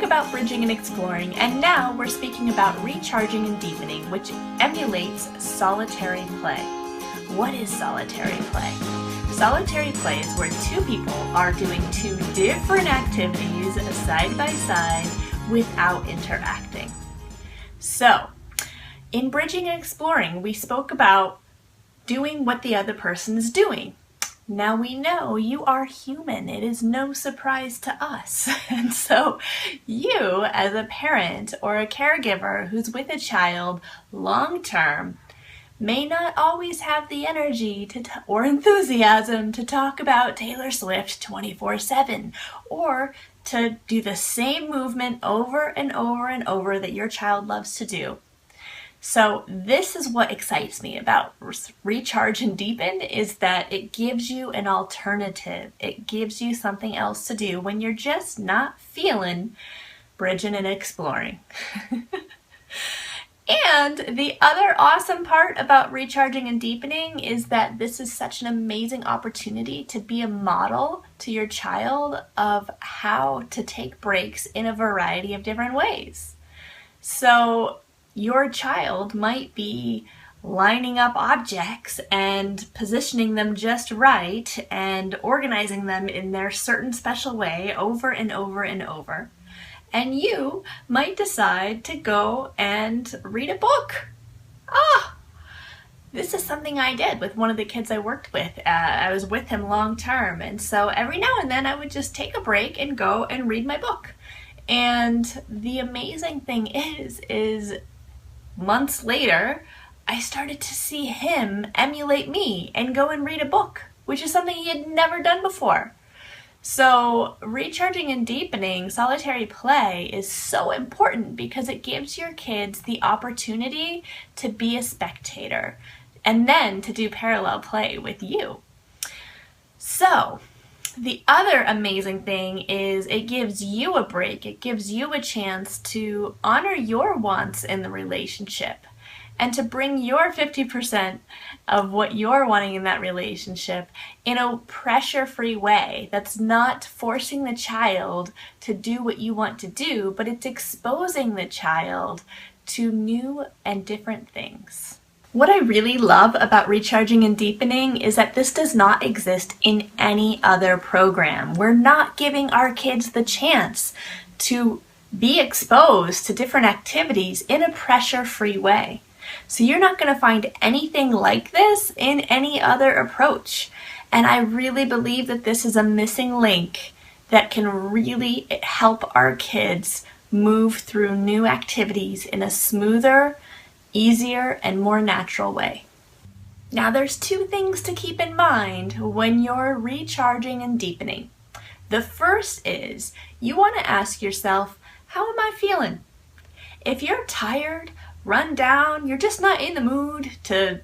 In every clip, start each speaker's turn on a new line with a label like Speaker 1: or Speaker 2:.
Speaker 1: spoke about bridging and exploring, and now we're speaking about recharging and deepening, which emulates solitary play. What is solitary play? Solitary play is where two people are doing two different activities side by side without interacting. So, in bridging and exploring, we spoke about doing what the other person is doing. Now we know you are human. It is no surprise to us. And so you, as a parent or a caregiver who's with a child long term, may not always have the energy or enthusiasm to talk about Taylor Swift 24/7 or to do the same movement over and over and over that your child loves to do. So this is what excites me about Recharge and Deepen, is that it gives you an alternative. It gives you something else to do when you're just not feeling bridging and exploring. And the other awesome part about recharging and deepening is that this is such an amazing opportunity to be a model to your child of how to take breaks in a variety of different ways. So your child might be lining up objects and positioning them just right and organizing them in their certain special way over and over and over. And you might decide to go and read a book. This is something I did with one of the kids I worked with. I was with him long term, and so every now and then I would just take a break and go and read my book. And the amazing thing is months later, I started to see him emulate me and go and read a book, which is something he had never done before. So recharging and deepening solitary play is so important because it gives your kids the opportunity to be a spectator and then to do parallel play with you. So the other amazing thing is it gives you a break. It gives you a chance to honor your wants in the relationship and to bring your 50% of what you're wanting in that relationship in a pressure-free way that's not forcing the child to do what you want to do, but it's exposing the child to new and different things. What I really love about recharging and deepening is that this does not exist in any other program. We're not giving our kids the chance to be exposed to different activities in a pressure-free way. So you're not going to find anything like this in any other approach. And I really believe that this is a missing link that can really help our kids move through new activities in a smoother, easier, and more natural way. Now there's two things to keep in mind when you're recharging and deepening. The first is you want to ask yourself, how am I feeling? If you're tired, run down, you're just not in the mood to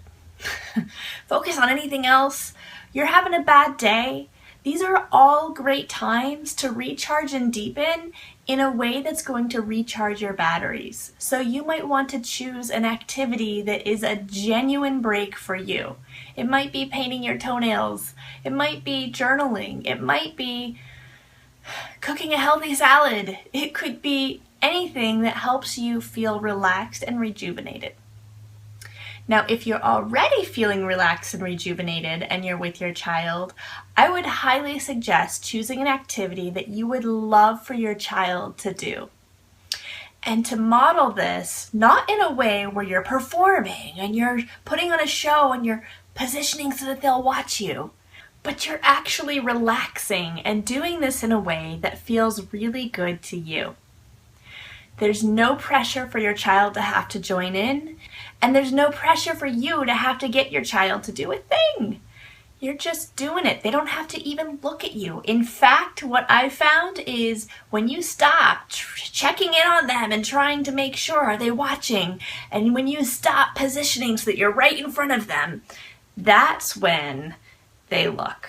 Speaker 1: focus on anything else, you're having a bad day, these are all great times to recharge and deepen in a way that's going to recharge your batteries. So you might want to choose an activity that is a genuine break for you. It might be painting your toenails, it might be journaling, it might be cooking a healthy salad, it could be anything that helps you feel relaxed and rejuvenated. Now, if you're already feeling relaxed and rejuvenated and you're with your child, I would highly suggest choosing an activity that you would love for your child to do. And to model this, not in a way where you're performing and you're putting on a show and you're positioning so that they'll watch you, but you're actually relaxing and doing this in a way that feels really good to you. There's no pressure for your child to have to join in, and there's no pressure for you to have to get your child to do a thing. You're just doing it. They don't have to even look at you. In fact, what I've found is when you stop checking in on them and trying to make sure, are they watching? And when you stop positioning so that you're right in front of them, that's when they look.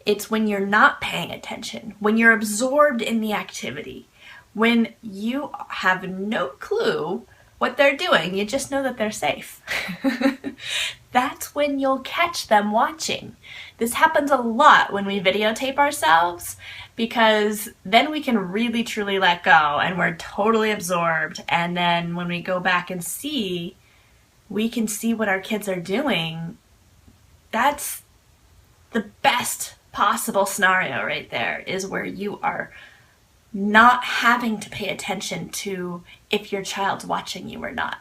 Speaker 1: It's when you're not paying attention, when you're absorbed in the activity, when you have no clue what they're doing. You just know that they're safe. That's when you'll catch them watching. This happens a lot when we videotape ourselves, because then we can really truly let go and we're totally absorbed. And then when we go back and see, we can see what our kids are doing. That's the best possible scenario right there, is where you are not having to pay attention to if your child's watching you or not.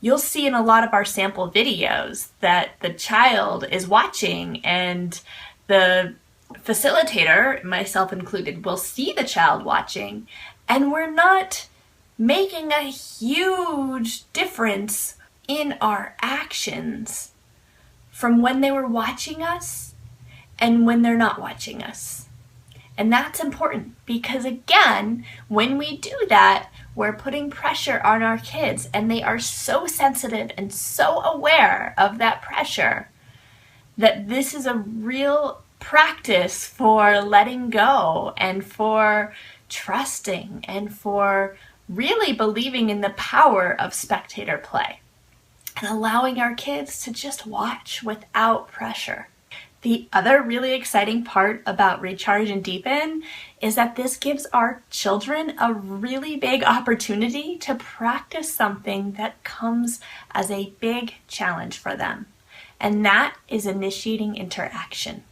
Speaker 1: You'll see in a lot of our sample videos that the child is watching, and the facilitator, myself included, will see the child watching, and we're not making a huge difference in our actions from when they were watching us and when they're not watching us. And that's important, because again, when we do that, we're putting pressure on our kids, and they are so sensitive and so aware of that pressure that this is a real practice for letting go and for trusting and for really believing in the power of spectator play and allowing our kids to just watch without pressure. The other really exciting part about Recharge and Deepen is that this gives our children a really big opportunity to practice something that comes as a big challenge for them, and that is initiating interaction.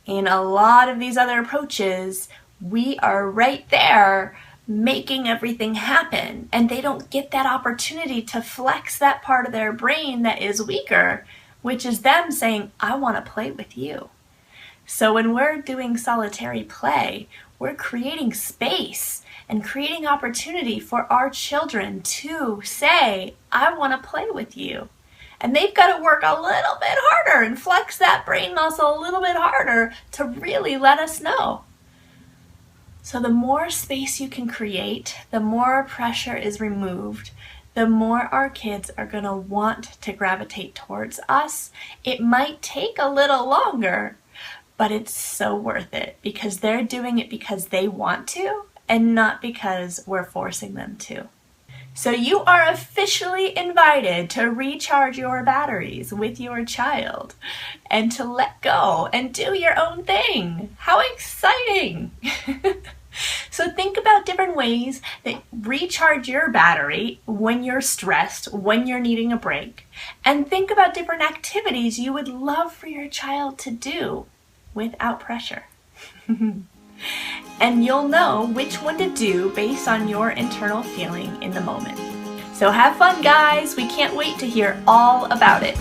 Speaker 1: In a lot of these other approaches, we are right there making everything happen, and they don't get that opportunity to flex that part of their brain that is weaker, which is them saying, I want to play with you. So when we're doing solitary play, we're creating space and creating opportunity for our children to say, I want to play with you. And they've got to work a little bit harder and flex that brain muscle a little bit harder to really let us know. So the more space you can create, the more pressure is removed, the more our kids are going to want to gravitate towards us. It might take a little longer, but it's so worth it, because they're doing it because they want to and not because we're forcing them to. So you are officially invited to recharge your batteries with your child and to let go and do your own thing. How exciting! So think about different ways that recharge your battery when you're stressed, when you're needing a break, and think about different activities you would love for your child to do without pressure. And you'll know which one to do based on your internal feeling in the moment. So have fun, guys. We can't wait to hear all about it.